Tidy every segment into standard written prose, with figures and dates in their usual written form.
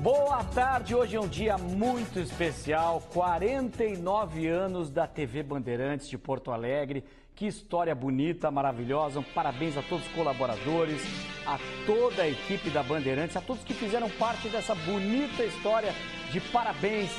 Boa tarde, hoje é um dia muito especial, 49 anos da TV Bandeirantes de Porto Alegre. Que história bonita, maravilhosa, parabéns a todos os colaboradores, a toda a equipe da Bandeirantes, a todos que fizeram parte dessa bonita história de parabéns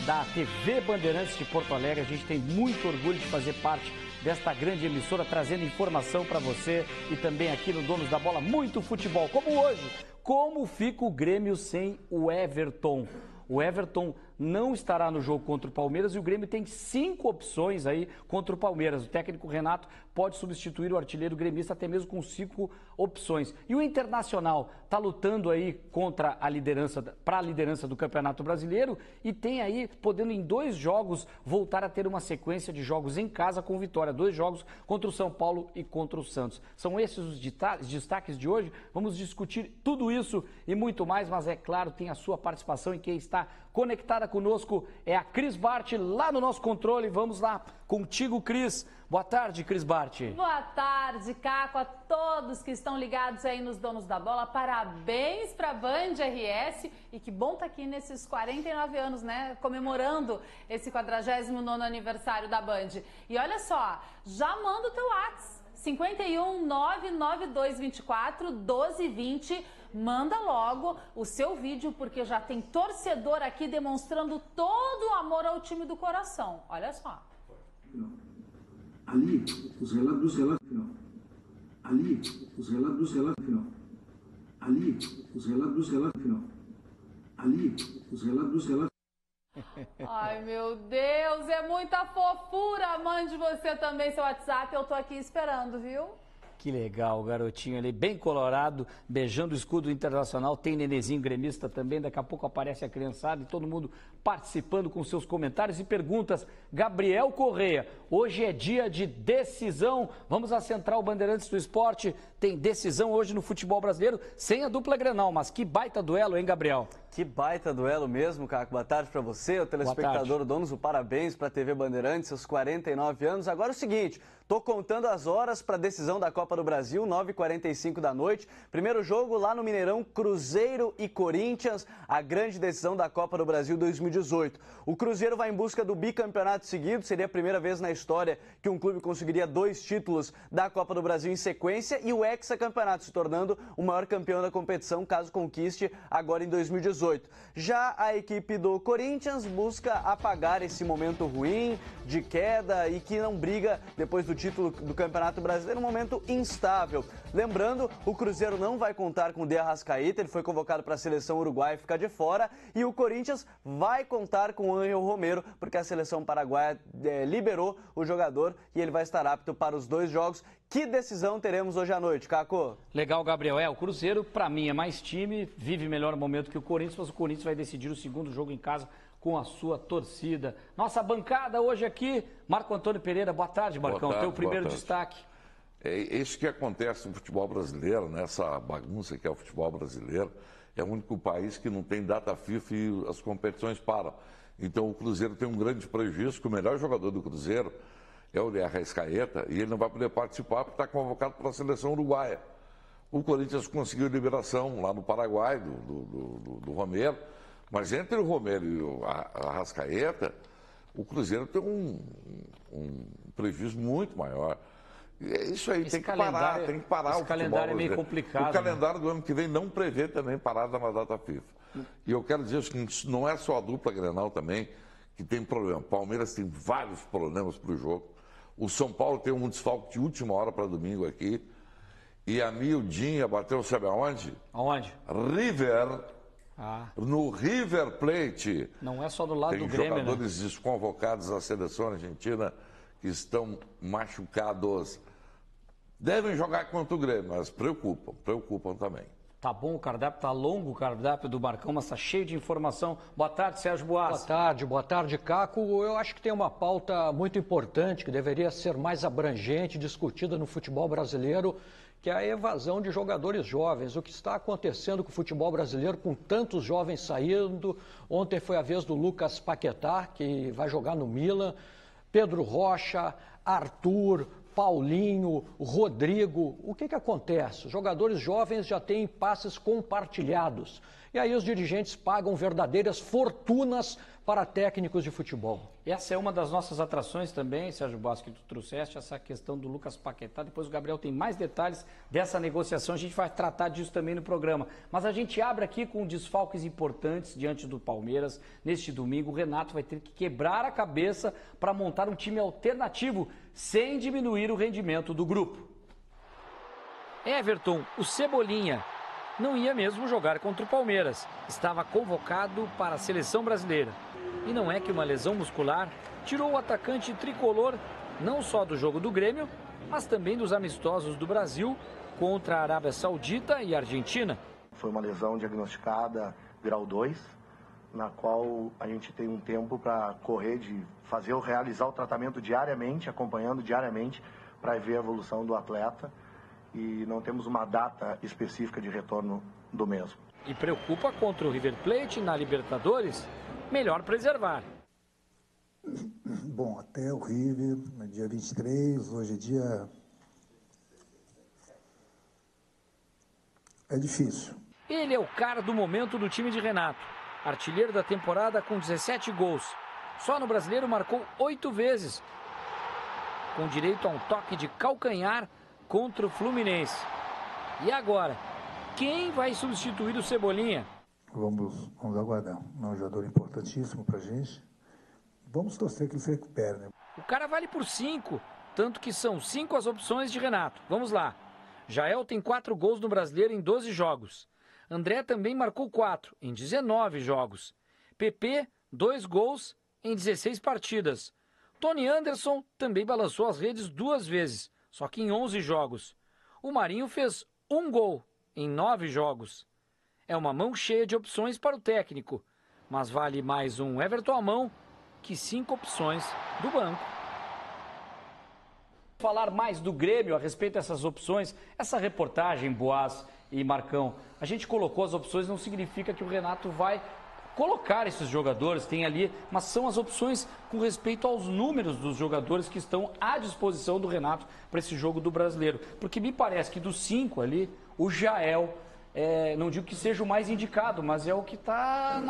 da TV Bandeirantes de Porto Alegre. A gente tem muito orgulho de fazer parte desta grande emissora, trazendo informação para você e também aqui no Donos da Bola, muito futebol, como hoje. Como fica o Grêmio sem o Everton? O Everton não estará no jogo contra o Palmeiras e o Grêmio tem 5 opções aí contra o Palmeiras. O técnico Renato pode substituir o artilheiro gremista até mesmo com 5 opções. E o Internacional está lutando aí contra a liderança, para a liderança do Campeonato Brasileiro e tem aí, podendo em 2 jogos, voltar a ter uma sequência de jogos em casa com vitória. 2 jogos contra o São Paulo e contra o Santos. São esses os destaques de hoje. Vamos discutir tudo isso e muito mais, mas é claro, tem a sua participação e quem está conectada conosco é a Cris Bart, lá no nosso controle. Vamos lá, contigo, Cris. Boa tarde, Cris Bart. Boa tarde, Caco, a todos que estão ligados aí nos Donos da Bola. Parabéns para a Band RS e que bom estar aqui nesses 49 anos, né? Comemorando esse 49º aniversário da Band. E olha só, já manda o teu WhatsApp. 51 992 24 1220. Manda logo o seu vídeo, porque já tem torcedor aqui demonstrando todo o amor ao time do coração. Olha só. Ali, os relatos dos relatos final. Ali, os relatos dos relatos final. Ali, os relatos dos relatos final. Ali, os relatos dos relatos. Ai, meu Deus, é muita fofura. Mande você também seu WhatsApp, eu tô aqui esperando, viu? Que legal, o garotinho ali, bem colorado, beijando o escudo internacional. Tem nenezinho gremista também, daqui a pouco aparece a criançada e todo mundo participando com seus comentários e perguntas. Gabriel Correia, hoje é dia de decisão. Vamos à Central Bandeirantes do Esporte. Tem decisão hoje no futebol brasileiro, sem a dupla Grenal, mas que baita duelo, hein, Gabriel? Que baita duelo mesmo, Caco. Boa tarde para você, o telespectador do Donos. Parabéns para a TV Bandeirantes, seus 49 anos. Agora é o seguinte, tô contando as horas para a decisão da Copa do Brasil, 9h45 da noite. Primeiro jogo lá no Mineirão, Cruzeiro e Corinthians, a grande decisão da Copa do Brasil 2018. O Cruzeiro vai em busca do bicampeonato seguido, seria a primeira vez na história que um clube conseguiria 2 títulos da Copa do Brasil em sequência e o hexacampeonato, se tornando o maior campeão da competição, caso conquiste agora em 2018. Já a equipe do Corinthians busca apagar esse momento ruim, de queda e que não briga depois do título do Campeonato Brasileiro, um momento instável. Lembrando, o Cruzeiro não vai contar com o De Arrascaeta, ele foi convocado para a seleção uruguaia e fica de fora, e o Corinthians vai contar com o Ángel Romero, porque a seleção paraguaia liberou o jogador e ele vai estar apto para os 2 jogos. Que decisão teremos hoje à noite, Caco? Legal, Gabriel. O Cruzeiro, para mim, é mais time, vive melhor momento que o Corinthians, mas o Corinthians vai decidir o segundo jogo em casa com a sua torcida. Nossa bancada hoje aqui, Marco Antônio Pereira. Boa tarde, Marcão. Teu primeiro destaque. É isso que acontece no futebol brasileiro, né? Essa bagunça que é o futebol brasileiro. É o único país que não tem data FIFA e as competições param. Então o Cruzeiro tem um grande prejuízo, que o melhor jogador do Cruzeiro é o De Arrascaeta, e ele não vai poder participar porque está convocado para a seleção uruguaia. O Corinthians conseguiu liberação lá no Paraguai, do Romero, mas entre o Romero e o Arrascaeta, o Cruzeiro tem um prejuízo muito maior. Isso aí tem que parar, tem que parar o futebol. Esse calendário é meio complicado. O calendário do ano que vem não prevê também parada na data FIFA. E eu quero dizer o seguinte, não é só a dupla Grenal também que tem problema. O Palmeiras tem vários problemas para o jogo. O São Paulo tem um desfalque de última hora para domingo aqui. E a miudinha bateu, sabe aonde? Aonde? River. No River Plate. Não é só do lado do Grêmio, né? Tem jogadores desconvocados da seleção argentina que estão machucados. Devem jogar contra o Grêmio, mas preocupam também. Tá bom o cardápio, tá longo o cardápio do Marcão, mas tá cheio de informação. Boa tarde, Sérgio Boas. Boa tarde, Caco. Eu acho que tem uma pauta muito importante que deveria ser mais abrangente, discutida no futebol brasileiro, que é a evasão de jogadores jovens. O que está acontecendo com o futebol brasileiro, com tantos jovens saindo. Ontem foi a vez do Lucas Paquetá, que vai jogar no Milan. Pedro Rocha, Arthur, Paulinho, Rodrigo. O que acontece? Os jogadores jovens já têm passes compartilhados. E aí os dirigentes pagam verdadeiras fortunas para técnicos de futebol. Essa é uma das nossas atrações também, Sérgio Bastos, que tu trouxeste, essa questão do Lucas Paquetá. Depois o Gabriel tem mais detalhes dessa negociação, a gente vai tratar disso também no programa. Mas a gente abre aqui com desfalques importantes diante do Palmeiras. Neste domingo, o Renato vai ter que quebrar a cabeça para montar um time alternativo, sem diminuir o rendimento do grupo. Everton, o Cebolinha, não ia mesmo jogar contra o Palmeiras. Estava convocado para a seleção brasileira. E não é que uma lesão muscular tirou o atacante tricolor não só do jogo do Grêmio, mas também dos amistosos do Brasil contra a Arábia Saudita e Argentina. Foi uma lesão diagnosticada grau 2, na qual a gente tem um tempo para correr, realizar o tratamento diariamente, acompanhando diariamente, para ver a evolução do atleta. E não temos uma data específica de retorno do mesmo. E preocupa contra o River Plate na Libertadores? Melhor preservar. Bom, até o River, no dia 23, hoje é dia... É difícil. Ele é o cara do momento do time de Renato. Artilheiro da temporada com 17 gols. Só no Brasileiro marcou 8 vezes. Com direito a um toque de calcanhar contra o Fluminense. E agora, quem vai substituir o Cebolinha? Vamos aguardar. É um jogador importantíssimo pra gente. Vamos torcer que ele se recupere, né? O cara vale por 5, tanto que são 5 as opções de Renato. Vamos lá. Jael tem 4 gols no Brasileiro em 12 jogos. André também marcou 4 em 19 jogos. PP, 2 gols em 16 partidas. Tony Anderson também balançou as redes 2 vezes, só que em 11 jogos. O Marinho fez 1 gol em 9 jogos. É uma mão cheia de opções para o técnico, mas vale mais um Everton à mão que 5 opções do banco. Falar mais do Grêmio a respeito dessas opções, essa reportagem, Boaz e Marcão, a gente colocou as opções, não significa que o Renato vai colocar esses jogadores, tem ali, mas são as opções com respeito aos números dos jogadores que estão à disposição do Renato para esse jogo do Brasileiro. Porque me parece que dos 5 ali, o Jael, não digo que seja o mais indicado, mas é o que está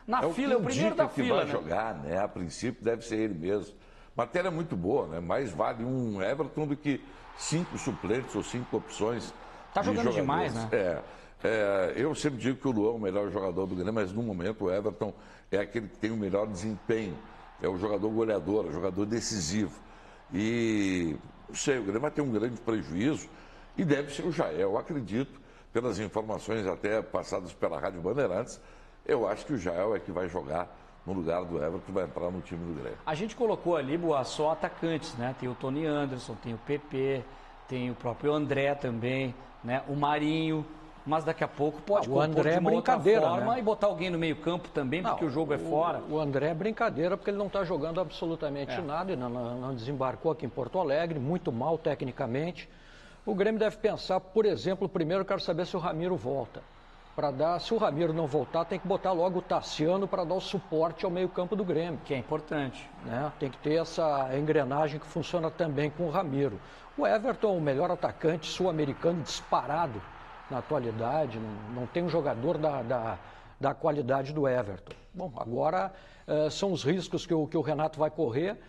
na fila, é o primeiro da fila. Vai jogar, né? A princípio deve ser ele mesmo. Matéria muito boa, né? Mais vale um Everton do que 5 suplentes ou 5 opções. Tá jogando demais, né? Eu sempre digo que o Luan é o melhor jogador do Grêmio, mas no momento o Everton é aquele que tem o melhor desempenho. É o jogador goleador, o jogador decisivo. E, não sei, o Grêmio vai ter um grande prejuízo e deve ser o Jael. Eu acredito, pelas informações até passadas pela Rádio Bandeirantes, eu acho que o Jael é que vai jogar no lugar do Everton, vai entrar no time do Grêmio. A gente colocou ali, Boa, só atacantes, né? Tem o Tony Anderson, tem o PP, tem o próprio André também, né? O Marinho, mas daqui a pouco pode compor de uma outra forma, né? E botar alguém no meio campo também, porque o jogo é fora. O André é brincadeira, porque ele não está jogando absolutamente nada, e não desembarcou aqui em Porto Alegre, muito mal tecnicamente. O Grêmio deve pensar, por exemplo, primeiro eu quero saber se o Ramiro volta. Se o Ramiro não voltar, tem que botar logo o Tassiano para dar o suporte ao meio-campo do Grêmio. Que é importante. Né? Tem que ter essa engrenagem que funciona também com o Ramiro. O Everton, o melhor atacante sul-americano disparado na atualidade, não tem um jogador da qualidade do Everton. Bom, agora são os riscos que o Renato vai correr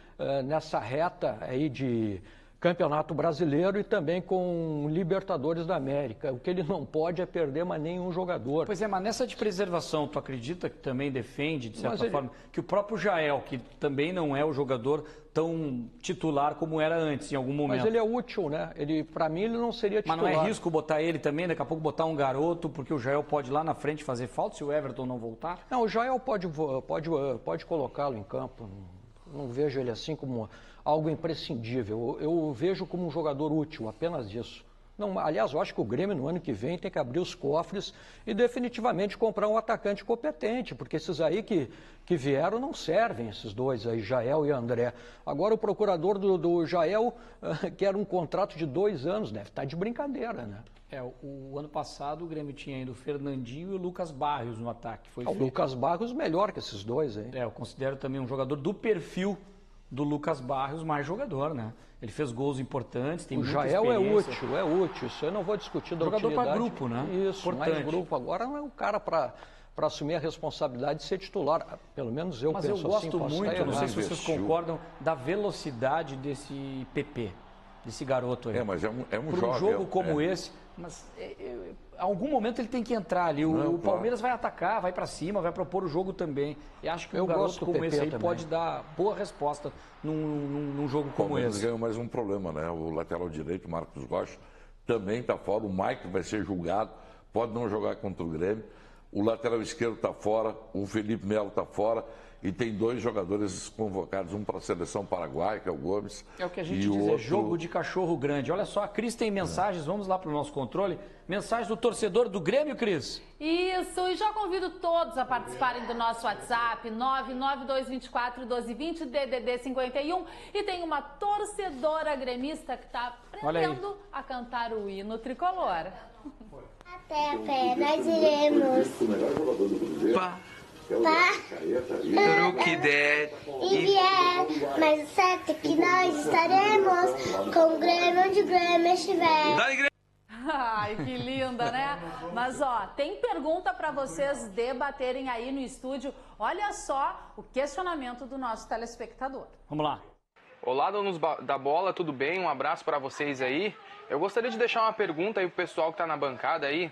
nessa reta aí de Campeonato Brasileiro e também com Libertadores da América. O que ele não pode é perder mais nenhum jogador. Pois é, mas nessa de preservação, tu acredita que também defende, de certa forma, que o próprio Jael, que também não é o jogador tão titular como era antes, em algum momento. Mas ele é útil, né? Para mim, ele não seria titular. Mas não é risco botar ele também, daqui a pouco botar um garoto, porque o Jael pode lá na frente fazer falta se o Everton não voltar? Não, o Jael pode colocá-lo em campo. Não vejo ele assim como algo imprescindível. Eu vejo como um jogador útil, apenas isso. Não, aliás, eu acho que o Grêmio no ano que vem tem que abrir os cofres e definitivamente comprar um atacante competente, porque esses aí que vieram não servem, esses dois aí, Jael e André. Agora o procurador do Jael quer um contrato de 2 anos, deve estar de brincadeira, né? O ano passado o Grêmio tinha ainda o Fernandinho e o Lucas Barrios no ataque. O Lucas Barrios melhor que esses dois aí. Eu considero também um jogador do perfil do Lucas Barros mais jogador, né? Ele fez gols importantes, tem muita Jael experiência. é útil, isso eu não vou discutir da Jogador utilidade. para grupo, né? Isso, mais grupo. Agora não é o cara para assumir a responsabilidade de ser titular, pelo menos eu Mas penso eu gosto assim, muito, não sei se vocês concordam, da velocidade desse PP, desse garoto aí. Mas é um Por jovem. Jogo como esse, mas em algum momento ele tem que entrar ali. O Palmeiras vai atacar, vai para cima, vai propor o jogo também. E acho que um garoto como esse aí pode dar boa resposta num jogo como esse. Palmeiras ganhou mais um problema, né? O lateral direito, Marcos Rocha, também está fora. O Mike vai ser julgado, pode não jogar contra o Grêmio. O lateral esquerdo está fora, o Felipe Melo está fora. E tem 2 jogadores convocados, um para a seleção paraguaia, que é o Gomes. É o que a gente diz, é jogo de cachorro grande. Olha só, a Cris tem mensagens, vamos lá para o nosso controle. Mensagem do torcedor do Grêmio, Cris. Isso, e já convido todos a participarem do nosso WhatsApp, 992241220, DDD 51. E tem uma torcedora gremista que está aprendendo a cantar o hino tricolor. Até a pé nós iremos. Para o que der e vier, mas o certo é que nós estaremos com o Grêmio onde o Grêmio estiver. Ai, que linda, né? Mas ó, tem pergunta para vocês debaterem aí no estúdio. Olha só o questionamento do nosso telespectador. Vamos lá. Olá, donos da bola, tudo bem? Um abraço para vocês aí. Eu gostaria de deixar uma pergunta aí pro pessoal que está na bancada aí.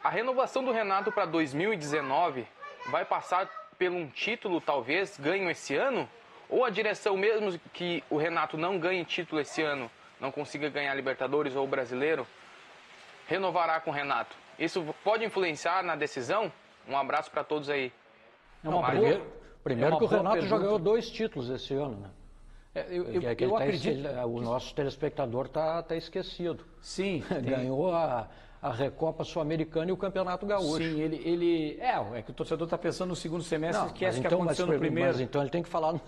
A renovação do Renato para 2019 vai passar por um título, talvez, ganho esse ano? Ou a direção, mesmo que o Renato não ganhe título esse ano, não consiga ganhar Libertadores ou Brasileiro, renovará com o Renato? Isso pode influenciar na decisão? Um abraço para todos aí. Primeiro que o Renato já ganhou 2 títulos esse ano, né? Eu acredito. O nosso telespectador está esquecido. Sim. Ganhou a Recopa Sul-Americana e o Campeonato Gaúcho. Sim, é que o torcedor está pensando no segundo semestre, esquece o que então, aconteceu no primeiro. Mas então ele tem que falar no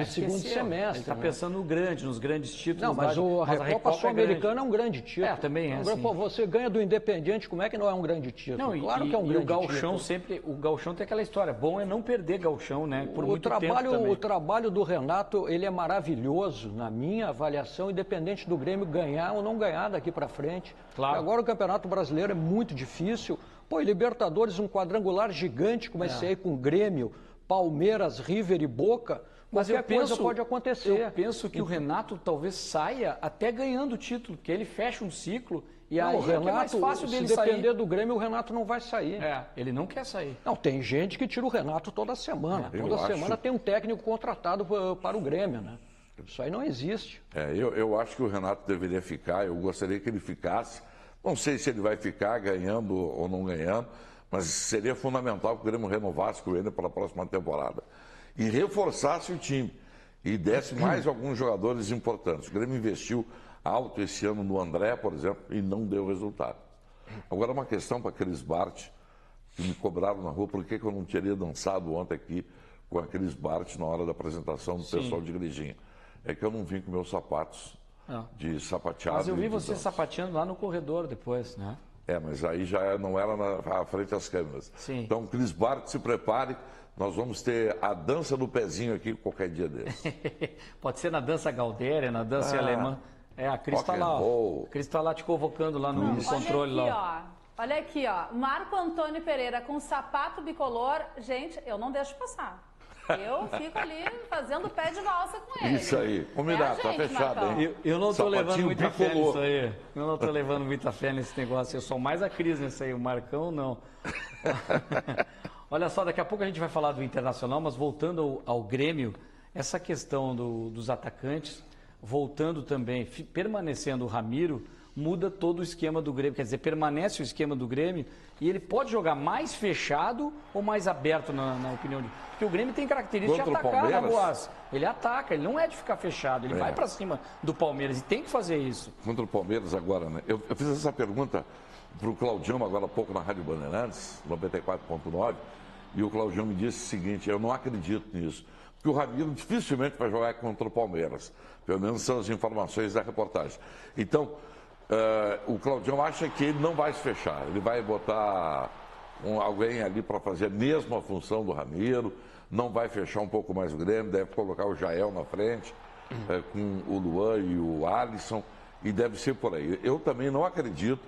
segundo semestre. Ele está pensando no grande, nos grandes títulos. Não, mas a Recopa Sul-Americana é um grande título. Também é. Pô, você ganha do Independiente, como é que não é um grande título? Não, claro que é um grande título. O Gauchão sempre, o Gauchão tem aquela história, bom é não perder Gauchão, né? Por muito tempo também. O trabalho do Renato, ele é maravilhoso, na minha avaliação, independente do Grêmio ganhar ou não ganhar daqui para frente. Claro. Agora o Campeonato Brasileiro é muito difícil. Pô, e Libertadores, um quadrangular gigante como esse aí com Grêmio, Palmeiras, River e Boca, mas qualquer coisa pode acontecer. Eu penso que o Renato talvez saia até ganhando o título, porque ele fecha um ciclo e aí o Renato, é mais fácil dele se sair. depender do Grêmio, o Renato não vai sair. Ele não quer sair. Não, tem gente que tira o Renato toda semana. Toda semana tem um técnico contratado para o Grêmio, né? Isso aí não existe. Eu acho que o Renato deveria ficar, eu gostaria que ele ficasse. Não sei se ele vai ficar ganhando ou não ganhando, mas seria fundamental que o Grêmio renovasse com ele para a próxima temporada. E reforçasse o time. E desse mais alguns jogadores importantes. O Grêmio investiu alto esse ano no André, por exemplo, e não deu resultado. Agora, uma questão para Cris Bart, que me cobraram na rua, por que eu não teria dançado ontem aqui com a Cris Bart na hora da apresentação do pessoal de Igrejinha. É que eu não vim com meus sapatos de sapateado. Mas eu vi você sapateando lá no corredor depois, né? Mas aí já não era à frente das câmeras. Sim. Então, Cris Bart, se prepare, nós vamos ter a dança do pezinho aqui qualquer dia desse. Pode ser na dança Galdéria, na dança alemã. A Cris está lá, ó. A Cris está lá te convocando lá no controle. Olha aqui, olha aqui, ó. Marco Antônio Pereira com sapato bicolor. Gente, eu não deixo passar. Eu fico ali fazendo pé de valsa com ele. Isso aí. Combinado, tá fechado, hein? Eu não estou levando muita fé nisso aí. Eu não estou levando muita fé nesse negócio. Eu sou mais a Cris nesse aí. O Marcão, não. Olha só, daqui a pouco a gente vai falar do Internacional, mas voltando ao Grêmio, essa questão dos atacantes, voltando também, permanecendo o Ramiro, muda todo o esquema do Grêmio. Quer dizer, permanece o esquema do Grêmio e ele pode jogar mais fechado ou mais aberto, na opinião de... Porque o Grêmio tem característica de atacar, né, Boaz? Ele ataca, ele não é de ficar fechado, ele vai para cima do Palmeiras e tem que fazer isso. Contra o Palmeiras agora, né? Eu fiz essa pergunta para o Claudião agora há pouco na Rádio Bandeirantes, 94.9, e o Claudião me disse o seguinte: eu não acredito nisso, porque o Ramiro dificilmente vai jogar contra o Palmeiras, pelo menos são as informações da reportagem. Então, o Claudião acha que ele não vai se fechar, ele vai botar alguém ali para fazer a mesma função do Ramiro, não vai fechar um pouco mais o Grêmio, deve colocar o Jael na frente, com o Luan e o Alisson, e deve ser por aí. Eu também não acredito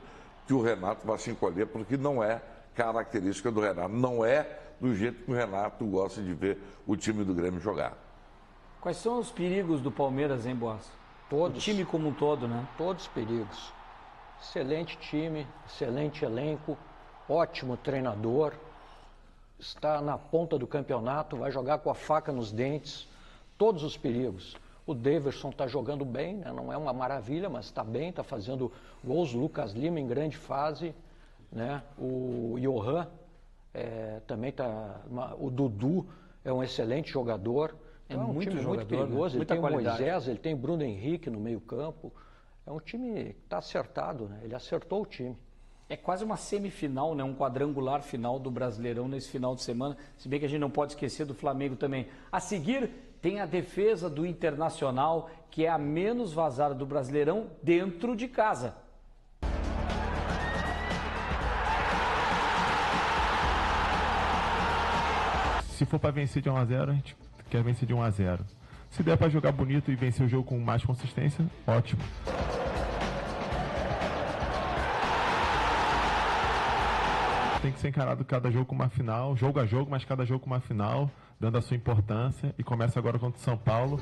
que o Renato vai se encolher, porque não é característica do Renato, não é do jeito que o Renato gosta de ver o time do Grêmio jogar. Quais são os perigos do Palmeiras, hein, Boas? Todos. O time como um todo, né? Todos os perigos. Excelente time, excelente elenco, ótimo treinador, está na ponta do campeonato, vai jogar com a faca nos dentes, todos os perigos. O Daverson está jogando bem, né? Não é uma maravilha, mas está bem, está fazendo gols. Lucas Lima em grande fase, né? O Johan também está. O Dudu é um excelente jogador. Então, é um time muito perigoso. Ele tem o Moisés, ele tem Bruno Henrique no meio-campo. É um time que está acertado, né? Ele acertou o time. É quase uma semifinal, né? Um quadrangular final do Brasileirão nesse final de semana. Se bem que a gente não pode esquecer do Flamengo também. A seguir, tem a defesa do Internacional, que é a menos vazada do Brasileirão dentro de casa. Se for para vencer de 1 a 0, a gente quer vencer de 1 a 0. Se der para jogar bonito e vencer o jogo com mais consistência, ótimo. Tem que ser encarado cada jogo como uma final, jogo a jogo, mas cada jogo como uma final, dando a sua importância. E começa agora contra o São Paulo.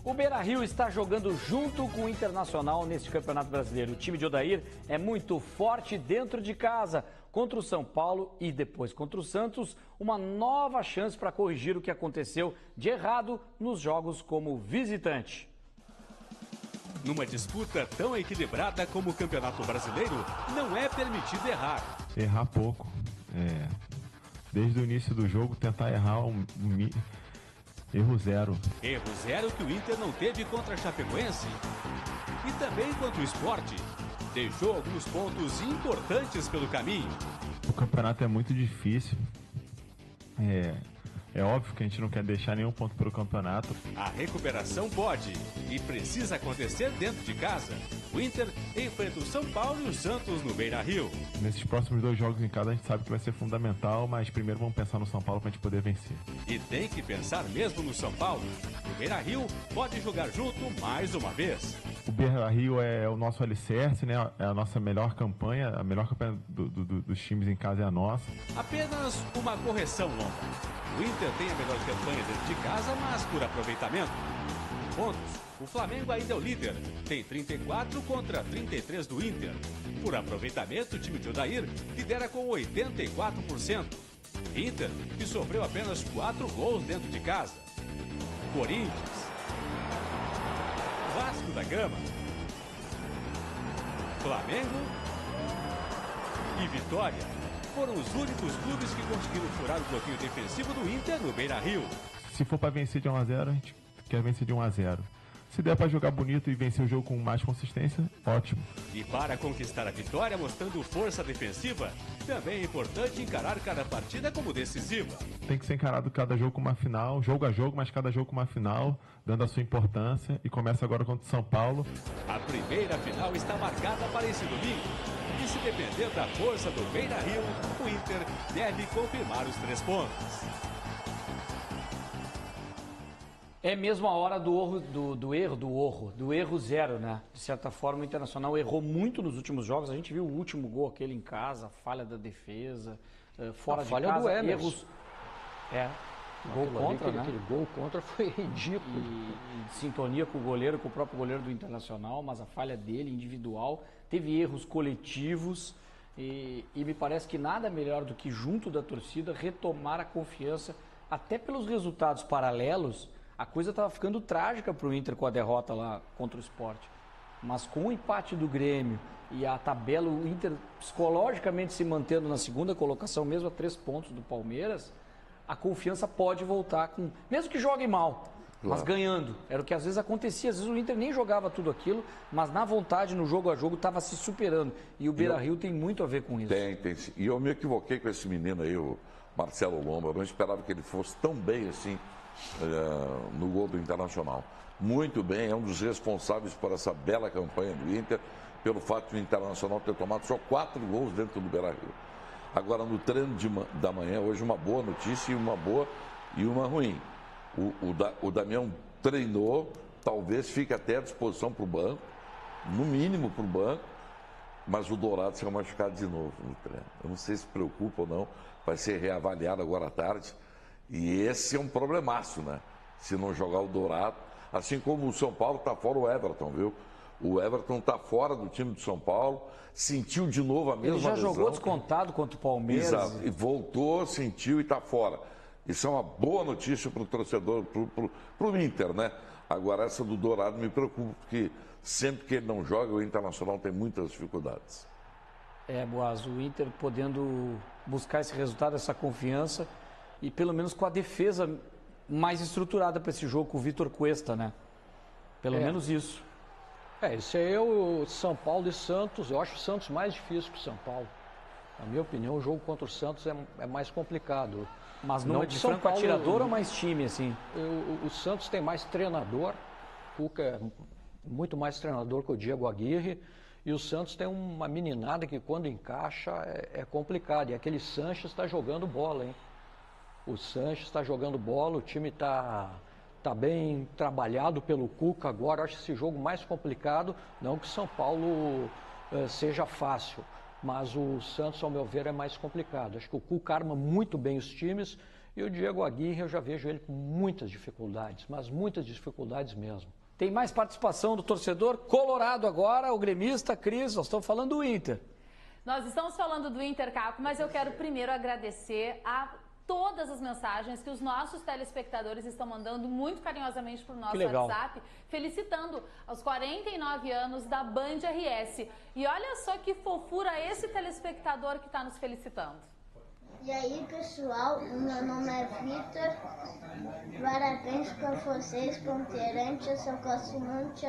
O Beira-Rio está jogando junto com o Internacional neste Campeonato Brasileiro. O time de Odair é muito forte dentro de casa. Contra o São Paulo e depois contra o Santos, uma nova chance para corrigir o que aconteceu de errado nos jogos como visitante. Numa disputa tão equilibrada como o Campeonato Brasileiro, não é permitido errar. Errar pouco. Desde o início do jogo, tentar errar erro zero. Erro zero que o Inter não teve contra a Chapecoense. E também contra o Sport. Deixou alguns pontos importantes pelo caminho. O campeonato é muito difícil. É óbvio que a gente não quer deixar nenhum ponto pelo campeonato. A recuperação pode e precisa acontecer dentro de casa. O Inter enfrenta o São Paulo e o Santos no Beira-Rio. Nesses próximos 2 jogos em casa a gente sabe que vai ser fundamental, mas primeiro vamos pensar no São Paulo para a gente poder vencer. E tem que pensar mesmo no São Paulo. O Beira-Rio pode jogar junto mais uma vez. O Beira-Rio é o nosso alicerce, né? É a nossa melhor campanha, a melhor campanha dos times em casa é a nossa. Apenas uma correção longa. O Inter tem a melhor campanha dentro de casa, mas por aproveitamento. Pontos, o Flamengo ainda é o líder. Tem 34 contra 33 do Inter. Por aproveitamento, o time de Odair lidera com 84%. Inter, que sofreu apenas 4 gols dentro de casa. Corinthians, Vasco da Gama, Flamengo e Vitória foram os únicos clubes que conseguiram furar o bloqueio defensivo do Inter no Beira-Rio. Se for para vencer de 1 a 0, a gente quer vencer de 1 a 0. Se der para jogar bonito e vencer o jogo com mais consistência, ótimo. E para conquistar a vitória mostrando força defensiva, também é importante encarar cada partida como decisiva. Tem que ser encarado cada jogo como uma final, jogo a jogo, mas cada jogo como uma final, dando a sua importância. E começa agora contra o São Paulo. A primeira final está marcada para esse domingo. E se depender da força do Beira-Rio, o Inter deve confirmar os 3 pontos. É mesmo a hora do erro zero, né? De certa forma, o Internacional errou muito nos últimos jogos. A gente viu o último gol, aquele em casa, falha da defesa, fora de falha casa, do Emerson. erros. Gol contra, né? Aquele gol contra foi ridículo. E sintonia com o goleiro, com o próprio goleiro do Internacional, mas a falha dele, individual. Teve erros coletivos e me parece que nada melhor do que, junto da torcida, retomar a confiança, até pelos resultados paralelos. A coisa estava ficando trágica para o Inter com a derrota lá contra o Sport. Mas com o empate do Grêmio e a tabela, o Inter psicologicamente se mantendo na segunda colocação, mesmo a 3 pontos do Palmeiras, a confiança pode voltar, mesmo que jogue mal. mas ganhando. Era o que às vezes acontecia. Às vezes o Inter nem jogava tudo aquilo, mas na vontade, no jogo a jogo, estava se superando. E o Beira-Rio tem muito a ver com isso. Tem sim. E eu me equivoquei com esse menino aí, o Marcelo Lomba. Eu não esperava que ele fosse tão bem assim no gol do Internacional. Muito bem, é um dos responsáveis por essa bela campanha do Inter, pelo fato do Internacional ter tomado só 4 gols dentro do Beira-Rio. Agora, no treino da manhã, hoje, uma boa notícia e uma boa e uma ruim. O Damião treinou, talvez fique até à disposição para o banco, no mínimo para o banco, mas o Dourado será machucado de novo no treino. Eu não sei se preocupa ou não, vai ser reavaliado agora à tarde. E esse é um problemaço, né? Se não jogar o Dourado, assim como o São Paulo está fora o Everton, viu? O Everton está fora do time do São Paulo, sentiu de novo a mesma lesão. Ele já jogou descontado contra o Palmeiras. Exato, e voltou, sentiu e está fora. Isso é uma boa notícia para o torcedor, para o Inter, né? Agora, essa do Dourado me preocupa, porque sempre que ele não joga, o Internacional tem muitas dificuldades. Boaz, o Inter podendo buscar esse resultado, essa confiança, e pelo menos com a defesa mais estruturada para esse jogo, com o Vitor Cuesta, né? Pelo menos isso. Esse aí é o São Paulo e Santos. Eu acho o Santos mais difícil que o São Paulo. Na minha opinião, o jogo contra o Santos é mais complicado. Mas não é de franco atirador ou mais time, assim? O Santos tem mais treinador. O Cuca é muito mais treinador que o Diego Aguirre. E o Santos tem uma meninada que quando encaixa é complicado. E aquele Sanches está jogando bola, hein? O Sanches está jogando bola, o time está bem trabalhado pelo Cuca agora. Acho esse jogo mais complicado. Não que o São Paulo seja fácil, mas o Santos, ao meu ver, é mais complicado. Acho que o Cuca arma muito bem os times e o Diego Aguirre eu já vejo ele com muitas dificuldades, mas muitas dificuldades mesmo. Tem mais participação do torcedor colorado agora, o gremista Cris, nós estamos falando do Inter. Nós estamos falando do Inter, Caco, mas eu quero primeiro agradecer a todas as mensagens que os nossos telespectadores estão mandando muito carinhosamente para o nosso WhatsApp, felicitando aos 49 anos da Band RS. E olha só que fofura esse telespectador que está nos felicitando. E aí, pessoal, meu nome é Vitor. Parabéns para vocês, Ponteirante. Eu só gosto muito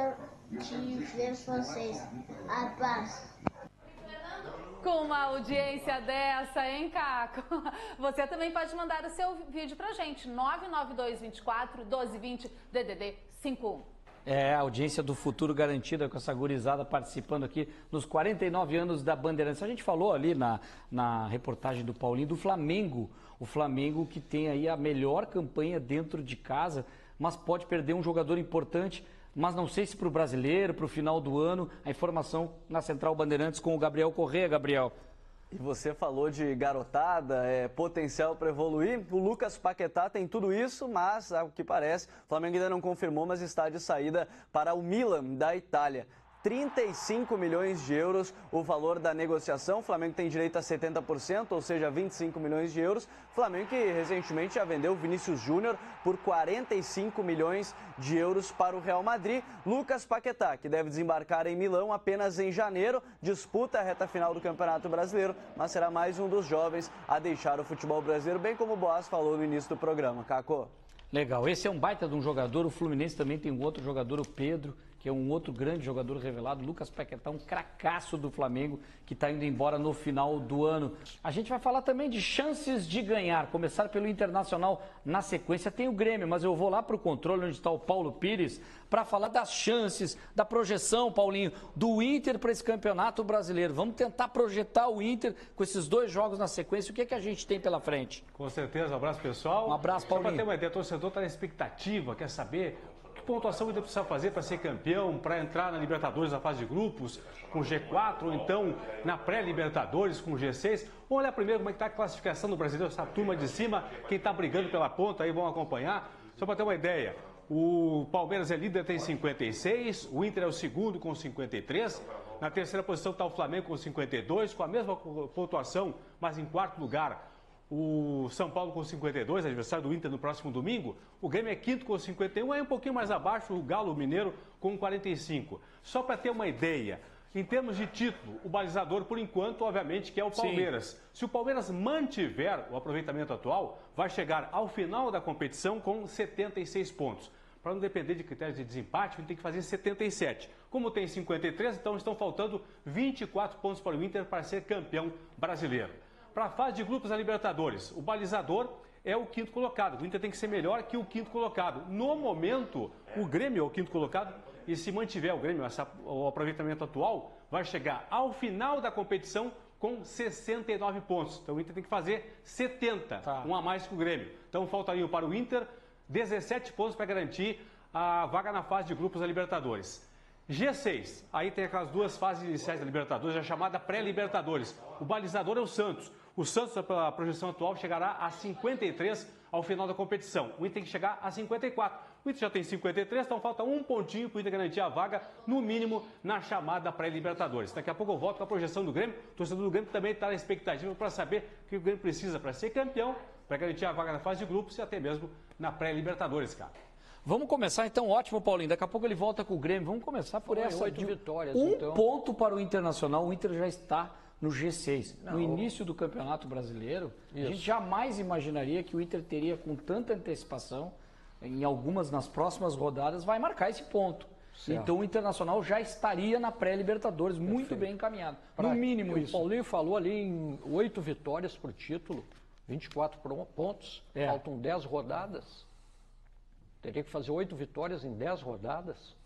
de ver vocês. A paz. Com uma audiência dessa, hein, Caco? Você também pode mandar o seu vídeo pra gente, 99224-1220, DDD 51. A audiência do futuro garantida com essa gurizada participando aqui nos 49 anos da Bandeirantes. A gente falou ali na reportagem do Paulinho do Flamengo. O Flamengo que tem aí a melhor campanha dentro de casa, mas pode perder um jogador importante. Mas não sei se para o brasileiro, para o final do ano, a informação na Central Bandeirantes com o Gabriel Corrêa. Gabriel. E você falou de garotada, potencial para evoluir. O Lucas Paquetá tem tudo isso, mas, ao que parece, o Flamengo ainda não confirmou, mas está de saída para o Milan, da Itália. 35 milhões de euros o valor da negociação. O Flamengo tem direito a 70%, ou seja, 25 milhões de euros. O Flamengo que recentemente já vendeu o Vinícius Júnior por 45 milhões de euros para o Real Madrid. Lucas Paquetá, que deve desembarcar em Milão apenas em janeiro, disputa a reta final do Campeonato Brasileiro, mas será mais um dos jovens a deixar o futebol brasileiro, bem como o Boaz falou no início do programa. Caco. Legal, esse é um baita de um jogador. O Fluminense também tem um outro jogador, o Pedro, que é um outro grande jogador revelado. Lucas Paquetá, um cracaço do Flamengo, que está indo embora no final do ano. A gente vai falar também de chances de ganhar. Começar pelo Internacional na sequência. Tem o Grêmio, mas eu vou lá para o controle, onde está o Paulo Pires, para falar das chances, da projeção, Paulinho, do Inter para esse campeonato brasileiro. Vamos tentar projetar o Inter com esses 2 jogos na sequência. O que é que a gente tem pela frente? Com certeza. Um abraço, pessoal. Um abraço, Paulinho. Só para ter uma ideia, o torcedor está na expectativa, quer saber que pontuação ainda precisa fazer para ser campeão, para entrar na Libertadores, na fase de grupos, com G4, ou então na pré-Libertadores, com G6. Vamos olhar primeiro como é que está a classificação do brasileiro, essa turma de cima, quem está brigando pela ponta aí, vão acompanhar. Só para ter uma ideia, o Palmeiras é líder, tem 56, o Inter é o segundo com 53, na terceira posição está o Flamengo com 52, com a mesma pontuação, mas em quarto lugar o São Paulo com 52, adversário do Inter no próximo domingo. O Grêmio é quinto com 51, aí um pouquinho mais abaixo o Galo Mineiro com 45. Só para ter uma ideia, em termos de título, o balizador por enquanto, obviamente, que é o Palmeiras. Sim. Se o Palmeiras mantiver o aproveitamento atual, vai chegar ao final da competição com 76 pontos. para não depender de critérios de desempate, o Inter tem que fazer 77. Como tem 53, então estão faltando 24 pontos para o Inter para ser campeão brasileiro. Para a fase de grupos da Libertadores, o balizador é o quinto colocado. O Inter tem que ser melhor que o quinto colocado. No momento, o Grêmio é o quinto colocado e se mantiver o Grêmio, o aproveitamento atual, vai chegar ao final da competição com 69 pontos. Então o Inter tem que fazer 70, um a mais que o Grêmio. Então faltariam para o Inter 17 pontos para garantir a vaga na fase de grupos da Libertadores. G6, aí tem aquelas duas fases iniciais da Libertadores, a chamada pré-Libertadores. O balizador é o Santos. O Santos, pela projeção atual, chegará a 53 ao final da competição. O Inter tem que chegar a 54. O Inter já tem 53, então falta um pontinho para o Inter garantir a vaga, no mínimo, na chamada pré-Libertadores. Daqui a pouco eu volto com a projeção do Grêmio. O torcedor do Grêmio também está na expectativa para saber o que o Grêmio precisa para ser campeão, para garantir a vaga na fase de grupos e até mesmo na pré-Libertadores, cara. Vamos começar então, ótimo, Paulinho. Daqui a pouco ele volta com o Grêmio. Vamos começar por essa. 8 vitórias, então. Ponto para o Internacional. O Inter já está no G6. Não. No início do Campeonato Brasileiro, a gente jamais imaginaria que o Inter teria, com tanta antecipação, em algumas nas próximas rodadas, vai marcar esse ponto. Certo. Então o Internacional já estaria na pré-Libertadores, muito bem encaminhado. No mínimo isso. O Paulinho falou ali em 8 vitórias por título, 24 pontos, faltam 10 rodadas. Teria que fazer 8 vitórias em 10 rodadas.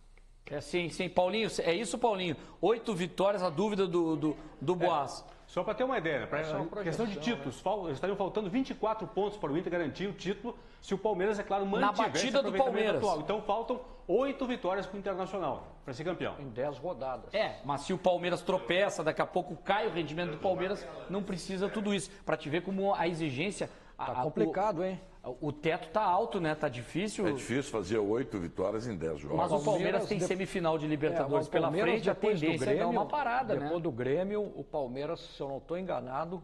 Sim, Paulinho, é isso, Paulinho. 8 vitórias, a dúvida do Boas. Só para ter uma ideia, para questão de títulos, estariam faltando 24 pontos para o Inter garantir o título, se o Palmeiras, é claro, mantiver na batida do Palmeiras atual. Então faltam 8 vitórias para o Internacional, para ser campeão. Em 10 rodadas. Mas se o Palmeiras tropeça, daqui a pouco cai o rendimento do Palmeiras, não precisa tudo isso. Para te ver como a exigência... Tá complicado, hein? O teto tá alto, né? Tá difícil. É difícil fazer 8 vitórias em 10 jogos. Mas o Palmeiras tem semifinal de Libertadores pela frente, a tendência é dar uma parada, né? Depois do Grêmio, o Palmeiras, se eu não estou enganado,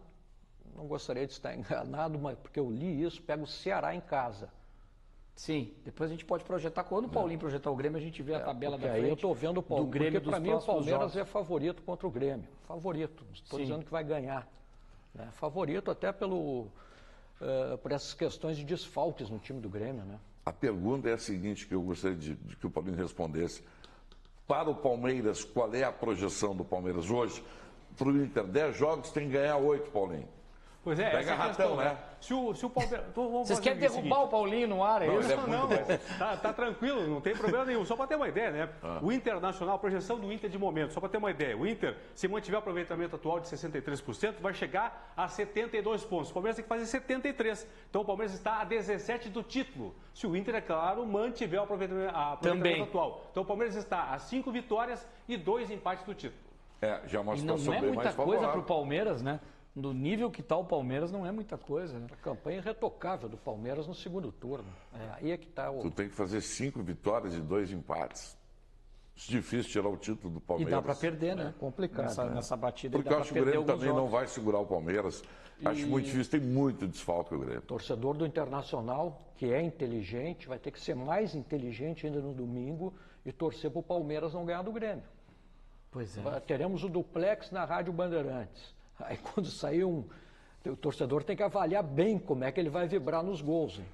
não gostaria de estar enganado, mas porque eu li isso, pega o Ceará em casa. Sim, depois a gente pode projetar. Quando o Paulinho projetar o Grêmio, a gente vê a tabela da frente. Aí eu estou vendo o Palmeiras, porque para mim o Palmeiras é favorito contra o Grêmio. Favorito, não estou dizendo que vai ganhar. Né? Favorito até por essas questões de desfalques no time do Grêmio, né? A pergunta é a seguinte, que eu gostaria de que o Paulinho respondesse. Para o Palmeiras, qual é a projeção do Palmeiras hoje? Para o Inter, 10 jogos tem que ganhar 8, Paulinho. Pois é, pega ratão, né? Se o Palmeiras... Vocês querem derrubar o Paulinho no ar, é isso? Não, tá tranquilo, não tem problema nenhum. Só para ter uma ideia, né? O Internacional, a projeção do Inter de momento, só para ter uma ideia, o Inter, se mantiver o aproveitamento atual de 63%, vai chegar a 72 pontos. O Palmeiras tem que fazer 73. Então o Palmeiras está a 17 do título. Se o Inter, é claro, mantiver o aproveitamento atual. Então o Palmeiras está a 5 vitórias e 2 empates do título. Já é uma situação bem mais favorável. Não é muita coisa para o Palmeiras, né? No nível que está o Palmeiras, não é muita coisa, né? A campanha irretocável do Palmeiras no segundo turno. Aí é que está o... Tu tem que fazer 5 vitórias e 2 empates. É difícil tirar o título do Palmeiras. E dá para perder, né? Complicado. Nessa batida. Porque eu acho que o Grêmio também não vai segurar o Palmeiras. Acho muito difícil, tem muito desfalque o Grêmio. O torcedor do Internacional, que é inteligente, vai ter que ser mais inteligente ainda no domingo e torcer para o Palmeiras não ganhar do Grêmio. Pois é. Teremos o duplex na Rádio Bandeirantes. Aí quando sair o torcedor tem que avaliar bem como é que ele vai vibrar nos gols. Hein?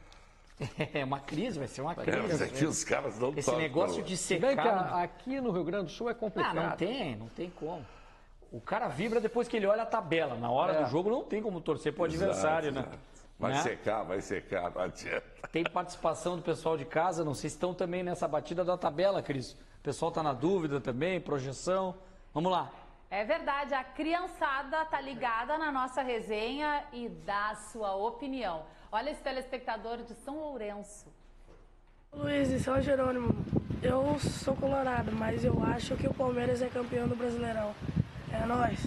É uma crise, vai ser uma crise. Mas aqui os caras não esse negócio de secar... Aqui no Rio Grande do Sul é complicado. Não tem como. O cara vibra depois que ele olha a tabela. Na hora do jogo não tem como torcer pro adversário, né? Vai secar, não adianta. Tem participação do pessoal de casa, não sei se estão também nessa batida da tabela, Cris. O pessoal tá na dúvida também, projeção. Vamos lá. É verdade, a criançada tá ligada na nossa resenha e dá a sua opinião. Olha esse telespectador de São Lourenço. Luiz, de São Jerônimo, eu sou colorado, mas eu acho que o Palmeiras é campeão do Brasileirão. É nóis.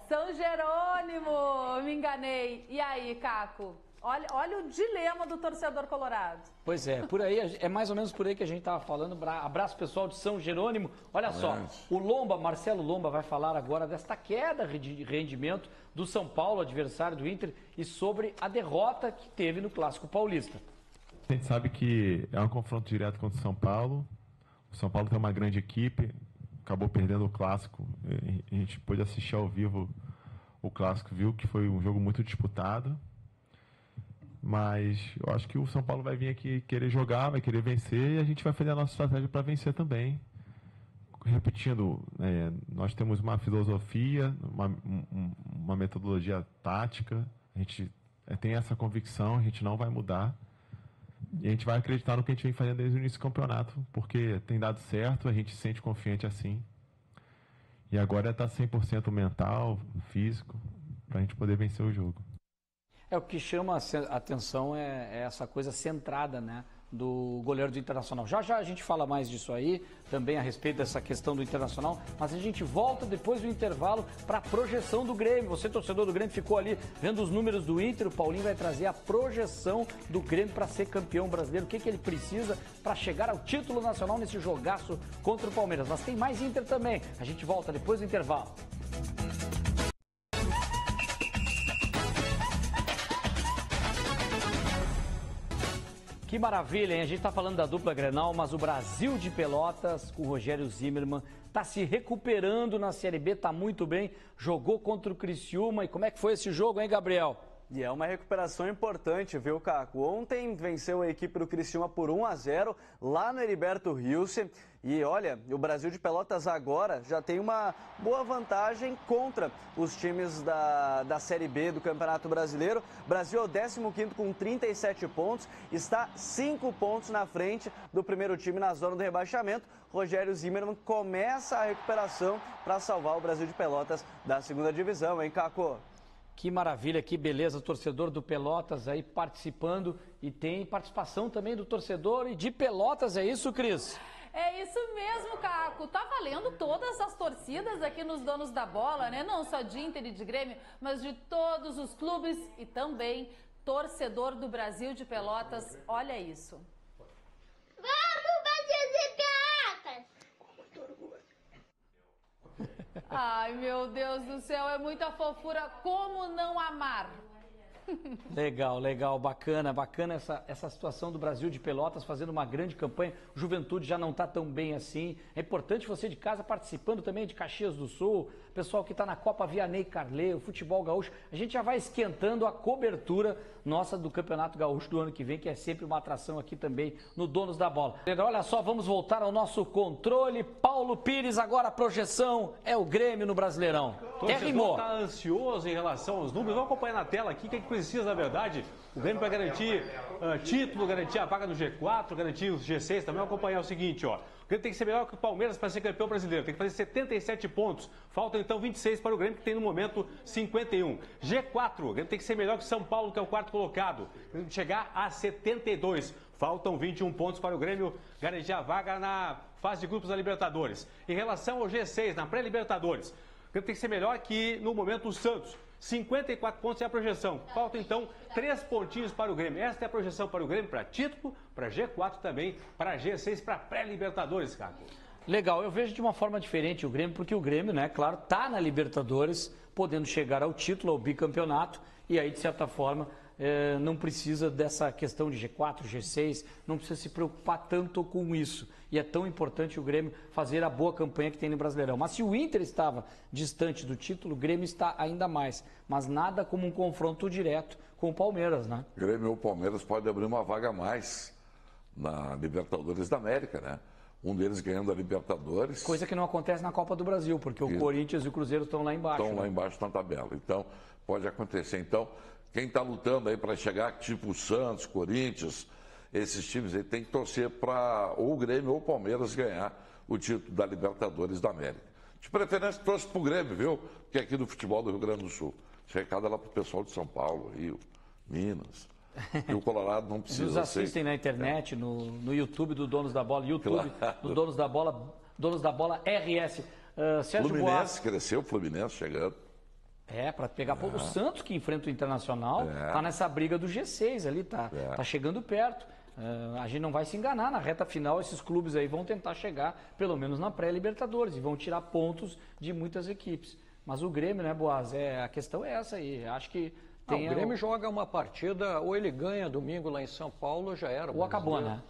São Jerônimo, me enganei. E aí, Caco? Olha o dilema do torcedor colorado. Pois é, por aí, é mais ou menos por aí que a gente estava falando. Abraço pessoal de São Jerônimo. Olha só, o Marcelo Lomba vai falar agora desta queda de rendimento do São Paulo, adversário do Inter, e sobre a derrota que teve no Clássico Paulista. A gente sabe que é um confronto direto contra o São Paulo. O São Paulo tem uma grande equipe, acabou perdendo o Clássico. A gente pôde assistir ao vivo o Clássico, viu que foi um jogo muito disputado. Mas eu acho que o São Paulo vai vir aqui querer jogar, vai querer vencer, e a gente vai fazer a nossa estratégia para vencer também. Repetindo, nós temos uma filosofia, uma metodologia tática, a gente tem essa convicção, a gente não vai mudar. E a gente vai acreditar no que a gente vem fazendo desde o início do campeonato, porque tem dado certo, a gente se sente confiante assim. E agora está 100% mental, físico, para a gente poder vencer o jogo. O que chama a atenção é essa coisa centrada, né, do goleiro do Internacional. Já já a gente fala mais disso aí, também a respeito dessa questão do Internacional, mas a gente volta depois do intervalo para a projeção do Grêmio. Você, torcedor do Grêmio, ficou ali vendo os números do Inter, o Paulinho vai trazer a projeção do Grêmio para ser campeão brasileiro, o que ele precisa para chegar ao título nacional nesse jogaço contra o Palmeiras. Mas tem mais Inter também, a gente volta depois do intervalo. Que maravilha, hein? A gente está falando da dupla Grenal, mas o Brasil de Pelotas, com o Rogério Zimmermann, está se recuperando na Série B, está muito bem, jogou contra o Criciúma. E como é que foi esse jogo, hein, Gabriel? E é uma recuperação importante, viu, Caco? Ontem venceu a equipe do Criciúma por 1-0 lá no Heriberto Rielce. E olha, o Brasil de Pelotas agora já tem uma boa vantagem contra os times da Série B do Campeonato Brasileiro. O Brasil é o 15º com 37 pontos, está 5 pontos na frente do primeiro time na zona do rebaixamento. Rogério Zimmermann começa a recuperação para salvar o Brasil de Pelotas da segunda divisão, hein, Caco? Que maravilha, que beleza, torcedor do Pelotas aí participando, e tem participação também do torcedor e de Pelotas, é isso, Cris? É isso mesmo, Caco. Tá valendo todas as torcidas aqui nos Donos da Bola, né? Não só de Inter e de Grêmio, mas de todos os clubes e também torcedor do Brasil de Pelotas. Olha isso. Vamos, Brasil de Pelotas! Ai, meu Deus do céu, é muita fofura. Como não amar? Legal, legal, bacana essa situação do Brasil de Pelotas fazendo uma grande campanha. Juventude já não está tão bem assim. É importante você de casa participando também de Caxias do Sul, pessoal que está na Copa Vianney Carlê, o futebol gaúcho. A gente já vai esquentando a cobertura nossa do Campeonato Gaúcho do ano que vem, que é sempre uma atração aqui também no Donos da Bola. Olha só, vamos voltar ao nosso controle. Paulo Pires, agora a projeção é o Grêmio no Brasileirão. Até rimou. Está ansioso em relação aos números. Vamos acompanhar na tela aqui o que precisa, na verdade, o Grêmio para garantir título, garantir a vaga no G4, garantir o G6. Também vamos acompanhar o seguinte, ó. O Grêmio tem que ser melhor que o Palmeiras para ser campeão brasileiro. Tem que fazer 77 pontos. Faltam, então, 26 para o Grêmio, que tem, no momento, 51. G4. O Grêmio tem que ser melhor que o São Paulo, que é o quarto colocado. Tem que chegar a 72. Faltam 21 pontos para o Grêmio garantir a vaga na fase de grupos da Libertadores. Em relação ao G6, na pré-Libertadores, o Grêmio tem que ser melhor que, no momento, o Santos. 54 pontos é a projeção. Faltam, então, 3 pontinhos para o Grêmio. Esta é a projeção para o Grêmio, para título, para G4 também, para G6, para pré-Libertadores, Caco. Legal, eu vejo de uma forma diferente o Grêmio, porque o Grêmio, né, claro, está na Libertadores, podendo chegar ao título, ao bicampeonato, e aí, de certa forma, não precisa dessa questão de G4, G6, não precisa se preocupar tanto com isso. E é tão importante o Grêmio fazer a boa campanha que tem no Brasileirão. Mas se o Inter estava distante do título, o Grêmio está ainda mais. Mas nada como um confronto direto com o Palmeiras, né? O Grêmio ou o Palmeiras pode abrir uma vaga a mais na Libertadores da América, né? Um deles ganhando a Libertadores. Coisa que não acontece na Copa do Brasil, porque o Corinthians e o Cruzeiro estão lá embaixo. Estão lá embaixo na tabela. Então, pode acontecer. Então, quem está lutando aí para chegar, tipo o Santos, Corinthians, esses times aí tem que torcer para ou o Grêmio ou o Palmeiras ganhar o título da Libertadores da América. De preferência, torce para o Grêmio, viu? Porque aqui no futebol do Rio Grande do Sul. Esse recado é lá para o pessoal de São Paulo, Rio, Minas. E o Colorado não precisa. Nos assistem na internet, no YouTube do Donos da Bola, YouTube do Donos da Bola RS. Sérgio Fluminense Boas. cresceu, o Fluminense chegando. Para pegar o Santos, que enfrenta o Internacional, tá nessa briga do G6 ali, tá chegando perto. A gente não vai se enganar, na reta final esses clubes aí vão tentar chegar pelo menos na pré-Libertadores e vão tirar pontos de muitas equipes. Mas o Grêmio, né, Boaz, a questão é essa aí, acho que tem... O Grêmio joga uma partida, ou ele ganha domingo lá em São Paulo, já era. Ou acabou, né?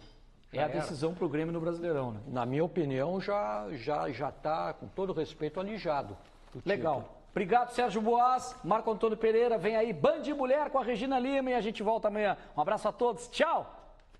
É a decisão para o Grêmio no Brasileirão, né? Na minha opinião, já está, com todo respeito, alijado. Legal. Obrigado, Sérgio Boas. Marco Antônio Pereira, vem aí Band Mulher com a Regina Lima e a gente volta amanhã. Um abraço a todos, tchau!